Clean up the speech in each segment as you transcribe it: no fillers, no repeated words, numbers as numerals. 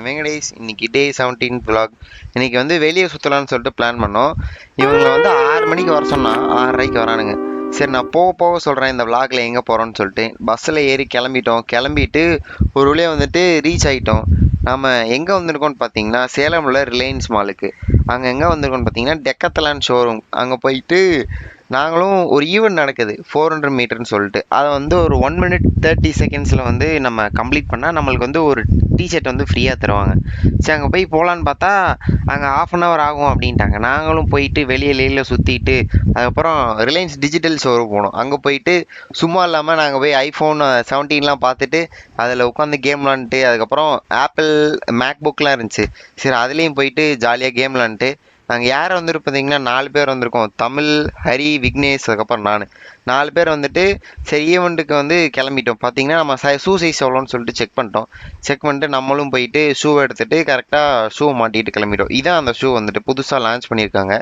வெங்கடேஷ். இன்னைக்கு டே 17 vlog. இன்னைக்கு வந்து வெளியே சுற்றலான்னு சொல்லிட்டு பிளான் பண்ணோம். இவங்களை வந்து 6 மணிக்கு வர சொன்னா 6:30க்கு வரானுங்க. சரி, நான் போக போக சொல்கிறேன் இந்த vlogல எங்கே போகிறோன்னு சொல்லிட்டு பஸ்ஸில் ஏறி கிளம்பிட்டு ஒரு வழியாக வந்துட்டு ரீச் ஆகிட்டோம். நம்ம எங்கே வந்திருக்கோம்னு பார்த்தீங்கன்னா சேலம் உள்ள ரிலையன்ஸ் மாலுக்கு. அங்கே எங்கே வந்திருக்கோம்னு பார்த்தீங்கன்னா டெக்கத்தலான் ஷோரூம். அங்கே போயிட்டு நாங்களும் ஒரு ஈவெண்ட் நடக்குது 400 மீட்டர்னு சொல்லிட்டு, அதை வந்து ஒரு 1 minute 30 seconds வந்து நம்ம கம்ப்ளீட் பண்ணால் நம்மளுக்கு வந்து ஒரு டிஷர்ட் வந்து ஃப்ரீயாக தருவாங்க. சரி, அங்கே போய் போகலான்னு பார்த்தா அங்கே 1/2 hour ஆகும் அப்படின்ட்டாங்க. நாங்களும் போயிட்டு வெளியில் சுற்றிட்டு அதுக்கப்புறம் ரிலையன்ஸ் டிஜிட்டல் ஷோரூம் போனோம். அங்கே போயிட்டு சும்மா இல்லாமல் நாங்கள் போய் ஐஃபோன் 17 பார்த்துட்டு அதில் உட்காந்து கேம் விளாண்டுட்டு, அதுக்கப்புறம் ஆப்பிள் மேக்புக்லாம் இருந்துச்சு. சரி, அதுலேயும் போயிட்டு ஜாலியாக கேம் விளாண்டுட்டு நாங்கள் யார் வந்துட்டு பார்த்தீங்கன்னா 4 பேர் வந்திருக்கோம். தமிழ், ஹரி, விக்னேஷ், அதுக்கப்புறம் நான் 4 பேர் வந்துட்டு சரி ஈவெண்ட்டுக்கு வந்து கிளம்பிட்டோம். பார்த்தீங்கன்னா நம்ம ஷூ சைஸ் எவ்வளோன்னு சொல்லிட்டு செக் பண்ணிட்டு நம்மளும் போயிட்டு ஷூ எடுத்துகிட்டு கரெக்டாக ஷூ மாட்டிட்டு கிளம்பிட்டோம். இதான் அந்த ஷூ வந்துட்டு புதுசாக லான்ச் பண்ணியிருக்காங்க.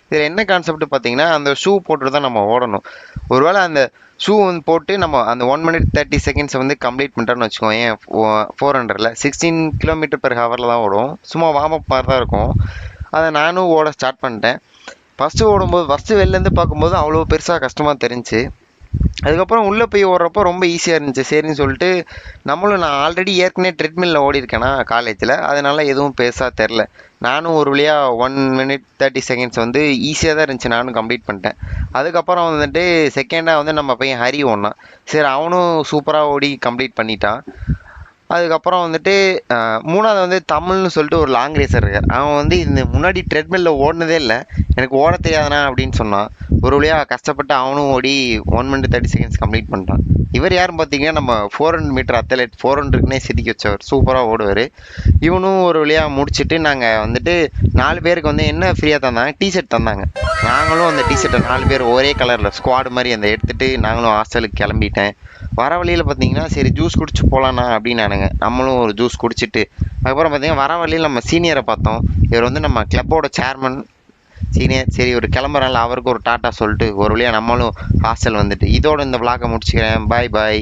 இதில் என்ன கான்செப்ட் பார்த்தீங்கன்னா அந்த ஷூ போட்டுட்டு தான் நம்ம ஓடணும். ஒருவேளை அந்த ஷூ வந்து போட்டு நம்ம அந்த 1 minute 30 seconds வந்து கம்ப்ளீட் பண்ணிட்டோன்னு வச்சுக்கோங்க. ஏன் 400ல் 16 km/h தான் ஓடும். சும்மா வார்ம் அப் மாதிரி தான் இருக்கும். அதை நானும் ஓட ஸ்டார்ட் பண்ணிட்டேன். ஃபஸ்ட்டு வெளிலேருந்து பார்க்கும்போது அவ்வளோ பெருசாக கஷ்டமாக தெரிஞ்சுச்சு. அதுக்கப்புறம் உள்ளே போய் ஓடுறப்போ ரொம்ப ஈஸியாக இருந்துச்சு. சரின்னு சொல்லிட்டு நான் ஆல்ரெடி ஏற்கனவே ட்ரெட்மில்லில் ஓடிருக்கேனா காலேஜில், அதனால் எதுவும் பெருசாக தெரில. நானும் ஒரு வழியாக 1 minute 30 seconds வந்து ஈஸியாக தான் இருந்துச்சு. நானும் கம்ப்ளீட் பண்ணிட்டேன். அதுக்கப்புறம் வந்துட்டு செகண்டாக வந்து நம்ம பையன் ஹரி ஓடினான். சரி, அவனும் சூப்பராக ஓடி கம்ப்ளீட் பண்ணிட்டான். அதுக்கப்புறம் வந்துட்டு 3வது வந்து தமிழ்னு சொல்லிட்டு ஒரு லாங் ரேசர் இருக்கார். அவன் வந்து இந்த முன்னாடி ட்ரெட்மில்லில் ஓடினதே இல்லை, எனக்கு ஓட தெரியாதுண்ணா அப்படின்னு சொன்னான். ஒரு வழியாக கஷ்டப்பட்டு அவனும் ஓடி 1 minute 30 seconds கம்ப்ளீட் பண்ணிட்டான். இவர் யாரும் பார்த்தீங்கன்னா நம்ம 400 மீட்டர் அத்லெட், 400க்குனே சிரிக்க வச்சவர், சூப்பராக ஓடுவார். இவனும் ஒரு வழியாக முடிச்சுட்டு நாங்கள் வந்துட்டு 4 பேருக்கு வந்து என்ன ஃப்ரீயாக தந்தாங்க, டிஷர்ட் தந்தாங்க. நாங்களும் அந்த டிஷர்ட்டை 4 பேர் ஒரே கலரில் ஸ்குவாடு மாதிரி அந்த எடுத்துகிட்டு நாங்களும் ஹாஸ்டலுக்கு கிளம்பிட்டேன். வர வழியில் பார்த்தீங்கன்னா சரி ஜூஸ் குடிச்சு போகலாண்ணா அப்படின்னு நானுங்க. நம்மளும் ஒரு ஜூஸ் குடிச்சிட்டு அதுக்கப்புறம் பார்த்தீங்கன்னா வர வழியில் நம்ம சீனியரை பார்த்தோம். இவர் வந்து நம்ம கிளப்போட சேர்மன் சீனியர். சரி, ஒரு கிளம்புறால அவருக்கு ஒரு டாட்டா சொல்லிட்டு ஒரு வழியாக நம்மளும் ஹாஸ்டல் வந்துட்டு இதோட இந்த விளாகை முடிச்சுக்கிறேன். பாய்.